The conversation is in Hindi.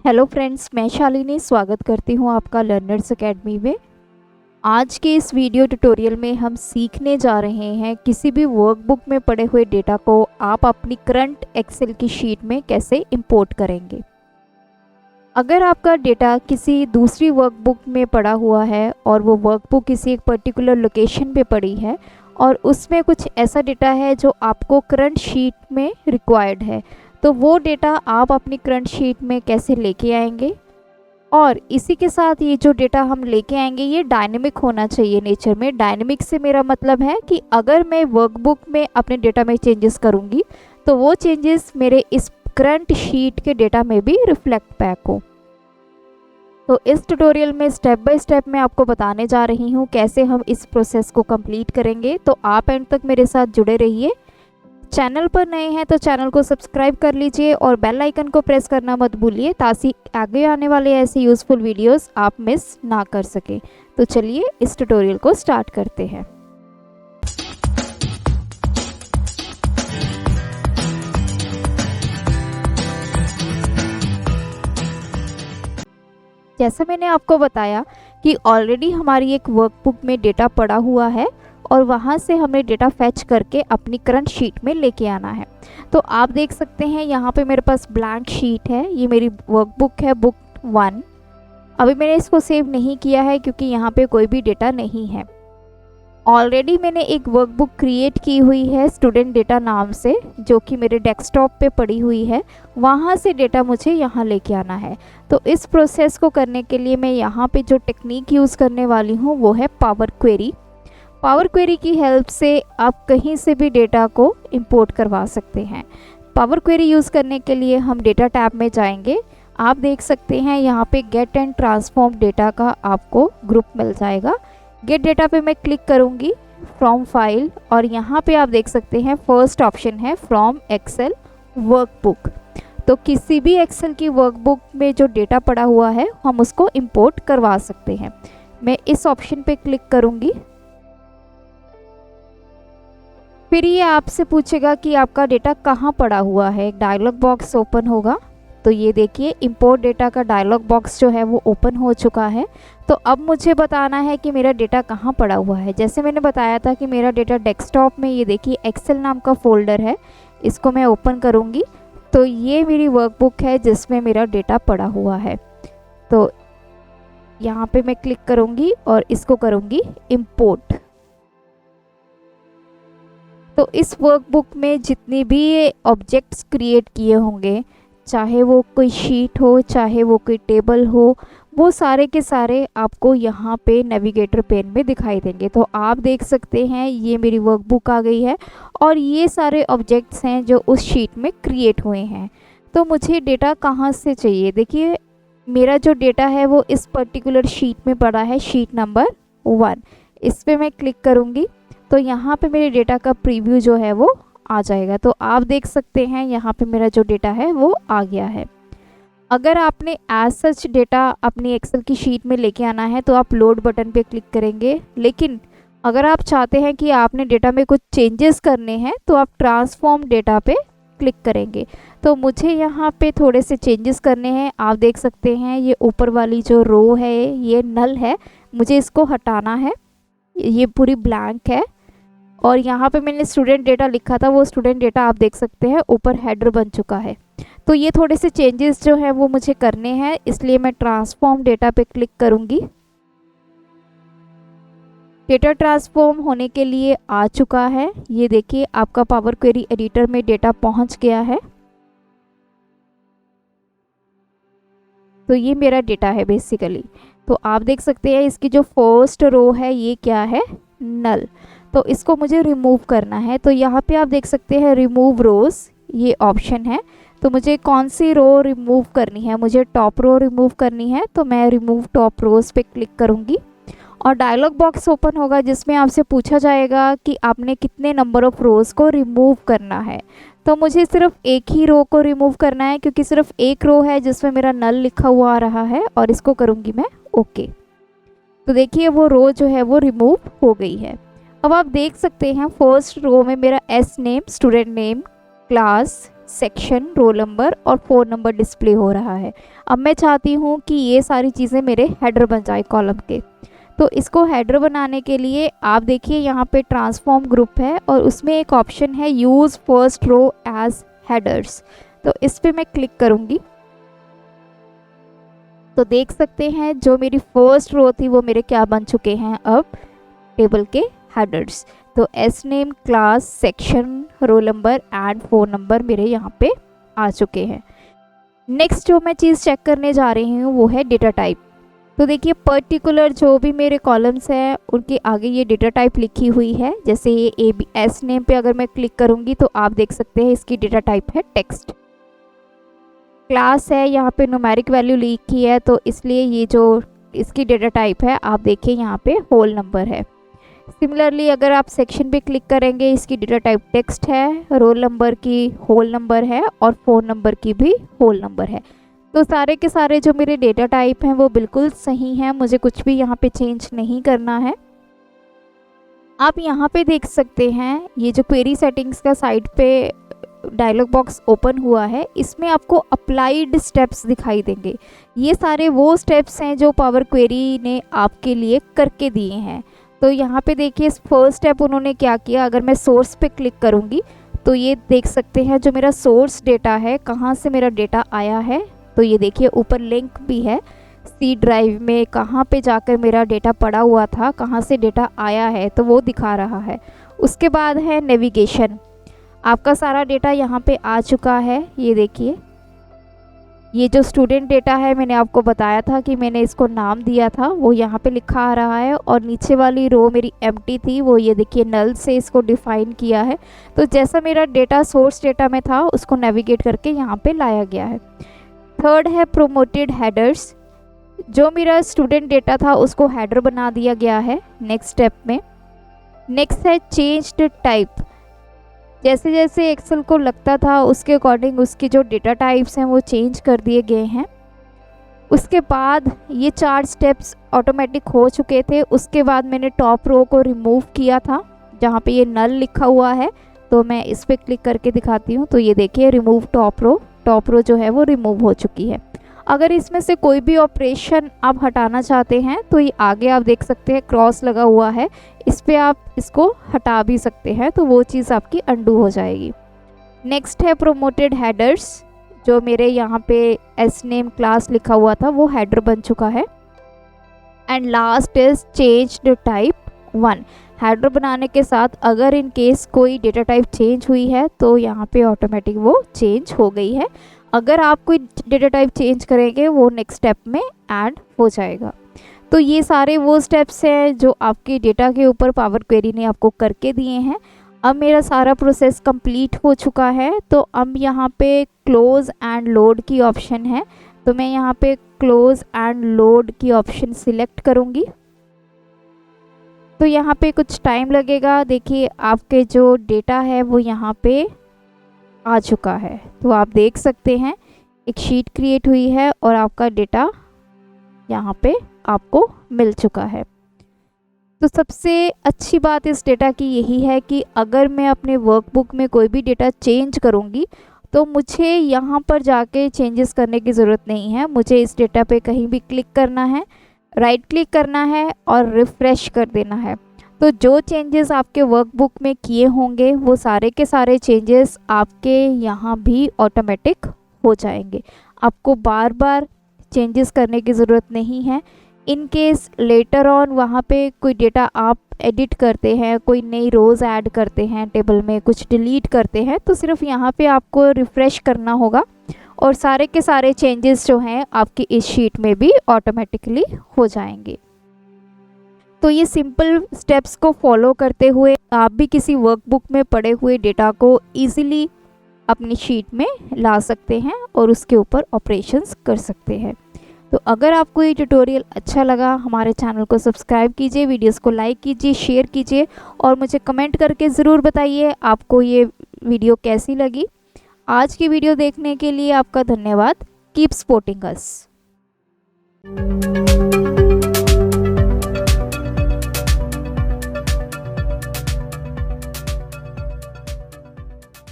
हेलो फ्रेंड्स, मैं शालिनी स्वागत करती हूँ आपका लर्नर्स एकेडमी में। आज के इस वीडियो ट्यूटोरियल में हम सीखने जा रहे हैं किसी भी वर्कबुक में पड़े हुए डेटा को आप अपनी करंट एक्सेल की शीट में कैसे इंपोर्ट करेंगे। अगर आपका डेटा किसी दूसरी वर्कबुक में पड़ा हुआ है और वो वर्कबुक किसी एक पर्टिकुलर लोकेशन पे पड़ी है और उसमें कुछ ऐसा डेटा है जो आपको करंट शीट में रिक्वायर्ड है, तो वो डेटा आप अपनी करंट शीट में कैसे लेके आएंगे। और इसी के साथ ये जो डेटा हम लेके आएंगे ये डायनेमिक होना चाहिए नेचर में। डायनेमिक से मेरा मतलब है कि अगर मैं वर्कबुक में अपने डेटा में चेंजेस करूँगी तो वो चेंजेस मेरे इस करंट शीट के डेटा में भी रिफ्लेक्ट बैक हो। तो इस ट्यूटोरियल में स्टेप बाय स्टेप मैं आपको बताने जा रही हूँ कैसे हम इस प्रोसेस को कंप्लीट करेंगे। तो आप एंड तक मेरे साथ जुड़े रहिए। चैनल पर नए हैं तो चैनल को सब्सक्राइब कर लीजिए और बेल आइकन को प्रेस करना मत भूलिए ताकि आगे आने वाले ऐसे यूज़फुल वीडियोस आप मिस ना कर सकें। तो चलिए इस ट्यूटोरियल को स्टार्ट करते हैं। जैसा मैंने आपको बताया कि ऑलरेडी हमारी एक वर्कबुक में डेटा पड़ा हुआ है और वहाँ से हमें डेटा फैच करके अपनी करंट शीट में लेके आना है। तो आप देख सकते हैं यहाँ पे मेरे पास ब्लैंक शीट है। ये मेरी वर्कबुक है, बुक 1। अभी मैंने इसको सेव नहीं किया है क्योंकि यहाँ पे कोई भी डेटा नहीं है। ऑलरेडी मैंने एक वर्कबुक क्रिएट की हुई है स्टूडेंट डेटा नाम से, जो कि मेरे डेस्कटॉप पे पड़ी हुई है। वहाँ से डेटा मुझे यहाँ लेके आना है। तो इस प्रोसेस को करने के लिए मैं यहाँ पे जो टेक्निक यूज़ करने वाली हूँ वो है पावर क्वेरी। पावर क्वेरी की हेल्प से आप कहीं से भी डेटा को इंपोर्ट करवा सकते हैं। पावर क्वेरी यूज़ करने के लिए हम डेटा टैब में जाएंगे। आप देख सकते हैं यहाँ पे गेट एंड ट्रांसफॉर्म डेटा का आपको ग्रुप मिल जाएगा। गेट डेटा पे मैं क्लिक करूँगी फ्रॉम फाइल और यहाँ पे आप देख सकते हैं फर्स्ट ऑप्शन है फ्रॉम एक्सेल वर्कबुक। तो किसी भी एक्सेल की वर्कबुक में जो डेटा पड़ा हुआ है हम उसको इंपोर्ट करवा सकते हैं। मैं इस ऑप्शन पे क्लिक करूँगी। फिर ये आपसे पूछेगा कि आपका डेटा कहाँ पड़ा हुआ है। एक डायलॉग बॉक्स ओपन होगा। तो ये देखिए इंपोर्ट डेटा का डायलॉग बॉक्स जो है वो ओपन हो चुका है। तो अब मुझे बताना है कि मेरा डेटा कहाँ पड़ा हुआ है। जैसे मैंने बताया था कि मेरा डेटा डेस्कटॉप में, ये देखिए एक्सेल नाम का फोल्डर है, इसको मैं ओपन करूँगी। तो ये मेरी वर्कबुक है जिसमें मेरा डेटा पड़ा हुआ है। तो यहाँ पे मैं क्लिक करूँगी और इसको करूँगी इंपोर्ट। तो इस वर्कबुक में जितनी भी ऑब्जेक्ट्स क्रिएट किए होंगे, चाहे वो कोई शीट हो चाहे वो कोई टेबल हो, वो सारे के सारे आपको यहाँ पे नेविगेटर पेन में दिखाई देंगे। तो आप देख सकते हैं ये मेरी वर्कबुक आ गई है और ये सारे ऑब्जेक्ट्स हैं जो उस शीट में क्रिएट हुए हैं। तो मुझे डेटा कहाँ से चाहिए, देखिए मेरा जो डेटा है वो इस पर्टिकुलर शीट में पड़ा है, शीट नंबर 1। इस पर मैं क्लिक करूँगी तो यहाँ पे मेरे डेटा का प्रीव्यू जो है वो आ जाएगा। तो आप देख सकते हैं यहाँ पे मेरा जो डेटा है वो आ गया है। अगर आपने एज सच डेटा अपनी एक्सेल की शीट में लेके आना है तो आप लोड बटन पे क्लिक करेंगे। लेकिन अगर आप चाहते हैं कि आपने डेटा में कुछ चेंजेस करने हैं तो आप ट्रांसफॉर्म डेटा पे क्लिक करेंगे। तो मुझे यहाँ पे थोड़े से चेंजेस करने हैं। आप देख सकते हैं ये ऊपर वाली जो रो है ये नल है, मुझे इसको हटाना है। ये पूरी ब्लैंक है और यहाँ पे मैंने स्टूडेंट डेटा लिखा था, वो स्टूडेंट डेटा आप देख सकते हैं ऊपर हेडर बन चुका है। तो ये थोड़े से चेंजेस जो हैं वो मुझे करने हैं, इसलिए मैं ट्रांसफॉर्म डेटा पे क्लिक करूँगी। डेटा ट्रांसफॉर्म होने के लिए आ चुका है। ये देखिए आपका पावर क्वेरी एडिटर में डेटा पहुँच गया है। तो ये मेरा डेटा है बेसिकली। तो आप देख सकते हैं इसकी जो फर्स्ट रो है ये क्या है, नल। तो इसको मुझे रिमूव करना है। तो यहाँ पे आप देख सकते हैं रिमूव रोज ये ऑप्शन है। तो मुझे कौन सी रो रिमूव करनी है, मुझे टॉप रो रिमूव करनी है। तो मैं रिमूव टॉप रोज पे क्लिक करूँगी और डायलॉग बॉक्स ओपन होगा जिसमें आपसे पूछा जाएगा कि आपने कितने नंबर ऑफ रोज को रिमूव करना है। तो मुझे सिर्फ एक ही रो को रिमूव करना है क्योंकि सिर्फ एक रो है जिसमें मेरा नल लिखा हुआ आ रहा है और इसको करूँगी मैं ओके। तो देखिए वो रो जो है वो रिमूव हो गई है। अब आप देख सकते हैं फर्स्ट रो में मेरा S name, student name, class, section, roll number और फ़ोन नंबर डिस्प्ले हो रहा है। अब मैं चाहती हूँ कि ये सारी चीज़ें मेरे हेडर बन जाए कॉलम के। तो इसको हेडर बनाने के लिए आप देखिए यहाँ पे ट्रांसफॉर्म ग्रुप है और उसमें एक ऑप्शन है use first row as headers. तो इस पर मैं क्लिक करूँगी तो देख सकते हैं जो मेरी फर्स्ट रो थी वो मेरे क्या बन चुके हैं अब टेबल के हेडर्स। तो S name, class, section, roll number and phone number मेरे यहाँ पे आ चुके हैं। नेक्स्ट जो मैं चीज़ चेक करने जा रही हूँ वो है डेटा टाइप। तो देखिए पर्टिकुलर जो भी मेरे कॉलम्स हैं उनके आगे ये डेटा टाइप लिखी हुई है। जैसे ये एस नेम पे अगर मैं क्लिक करूँगी तो आप देख सकते हैं इसकी डेटा टाइप है टेक्स्ट। क्लास है, यहाँ पे न्यूमेरिक वैल्यू लिखी है तो इसलिए ये जो इसकी डेटा टाइप है आप देखिए यहाँ पे होल नंबर है। सिमिलरली अगर आप सेक्शन पे क्लिक करेंगे इसकी डेटा टाइप टेक्स्ट है, रोल नंबर की होल नंबर है और फ़ोन नंबर की भी होल नंबर है। तो सारे के सारे जो मेरे डेटा टाइप हैं वो बिल्कुल सही हैं, मुझे कुछ भी यहाँ पे चेंज नहीं करना है। आप यहाँ पे देख सकते हैं ये जो क्वेरी सेटिंग्स का साइड पे डायलॉग बॉक्स ओपन हुआ है, इसमें आपको अप्लाइड स्टेप्स दिखाई देंगे। ये सारे वो स्टेप्स हैं जो पावर क्वेरी ने आपके लिए करके दिए हैं। तो यहाँ पे देखिए फर्स्ट स्टेप उन्होंने क्या किया, अगर मैं सोर्स पे क्लिक करूँगी तो ये देख सकते हैं जो मेरा सोर्स डेटा है, कहाँ से मेरा डेटा आया है। तो ये देखिए ऊपर लिंक भी है सी ड्राइव में, कहाँ पे जाकर मेरा डेटा पड़ा हुआ था, कहाँ से डेटा आया है, तो वो दिखा रहा है। उसके बाद है नेविगेशन, आपका सारा डेटा यहाँ पे आ चुका है। ये देखिए ये जो स्टूडेंट डेटा है मैंने आपको बताया था कि मैंने इसको नाम दिया था, वो यहाँ पे लिखा आ रहा है। और नीचे वाली रो मेरी एम्प्टी थी, वो ये देखिए नल से इसको डिफ़ाइन किया है। तो जैसा मेरा डेटा सोर्स डेटा में था उसको नेविगेट करके यहाँ पे लाया गया है। थर्ड है प्रोमोटेड हेडर्स, जो मेरा स्टूडेंट डेटा था उसको हेडर बना दिया गया है नेक्स्ट स्टेप में। नेक्स्ट है चेंज्ड टाइप, जैसे जैसे एक्सेल को लगता था उसके अकॉर्डिंग उसके जो डेटा टाइप्स हैं वो चेंज कर दिए गए हैं। उसके बाद ये 4 स्टेप्स ऑटोमेटिक हो चुके थे। उसके बाद मैंने टॉप रो को रिमूव किया था जहाँ पे ये नल लिखा हुआ है, तो मैं इस पर क्लिक करके दिखाती हूँ। तो ये देखिए रिमूव टॉप रो जो है वो रिमूव हो चुकी है। अगर इसमें से कोई भी ऑपरेशन आप हटाना चाहते हैं तो ये आगे आप देख सकते हैं क्रॉस लगा हुआ है, इस पे आप इसको हटा भी सकते हैं, तो वो चीज़ आपकी अंडू हो जाएगी। नेक्स्ट है प्रोमोटेड हेडर्स, जो मेरे यहाँ पे एस नेम क्लास लिखा हुआ था वो हेडर बन चुका है। And last is changed type 1, header बनाने के साथ अगर इन केस कोई डेटा टाइप चेंज हुई है तो यहाँ पे ऑटोमेटिक वो चेंज हो गई है। अगर आप कोई डेटा टाइप चेंज करेंगे वो नेक्स्ट स्टेप में ऐड हो जाएगा। तो ये सारे वो स्टेप्स हैं जो आपके डेटा के ऊपर पावर क्वेरी ने आपको करके दिए हैं। अब मेरा सारा प्रोसेस कंप्लीट हो चुका है, तो अब यहाँ पे क्लोज़ एंड लोड की ऑप्शन है, तो मैं यहाँ पे क्लोज़ एंड लोड की ऑप्शन सिलेक्ट करूँगी। तो यहाँ पे कुछ टाइम लगेगा, देखिए आपके जो डेटा है वो यहाँ पे आ चुका है। तो आप देख सकते हैं एक शीट क्रिएट हुई है और आपका डेटा यहाँ पे आपको मिल चुका है। तो सबसे अच्छी बात इस डेटा की यही है कि अगर मैं अपने वर्कबुक में कोई भी डेटा चेंज करूँगी तो मुझे यहाँ पर जाके चेंजेस करने की ज़रूरत नहीं है। मुझे इस डेटा पे कहीं भी क्लिक करना है, राइट क्लिक करना है और रिफ़्रेश कर देना है। तो जो चेंजेस आपके वर्कबुक में किए होंगे वो सारे के सारे चेंजेस आपके यहाँ भी ऑटोमेटिक हो जाएंगे। आपको बार बार चेंजेस करने की ज़रूरत नहीं है। इन केस लेटर ऑन वहाँ पे कोई डेटा आप एडिट करते हैं, कोई नई रोज़ ऐड करते हैं टेबल में, कुछ डिलीट करते हैं, तो सिर्फ यहाँ पे आपको रिफ़्रेश करना होगा और सारे के सारे चेंजेस जो हैं आपकी इस शीट में भी ऑटोमेटिकली हो जाएंगे। तो ये सिंपल स्टेप्स को फॉलो करते हुए आप भी किसी वर्कबुक में पड़े हुए डेटा को ईज़िली अपनी शीट में ला सकते हैं और उसके ऊपर ऑपरेशंस कर सकते हैं। तो अगर आपको ये ट्यूटोरियल अच्छा लगा, हमारे चैनल को सब्सक्राइब कीजिए, वीडियोस को लाइक कीजिए, शेयर कीजिए और मुझे कमेंट करके ज़रूर बताइए आपको ये वीडियो कैसी लगी। आज की वीडियो देखने के लिए आपका धन्यवाद। Keep supporting us.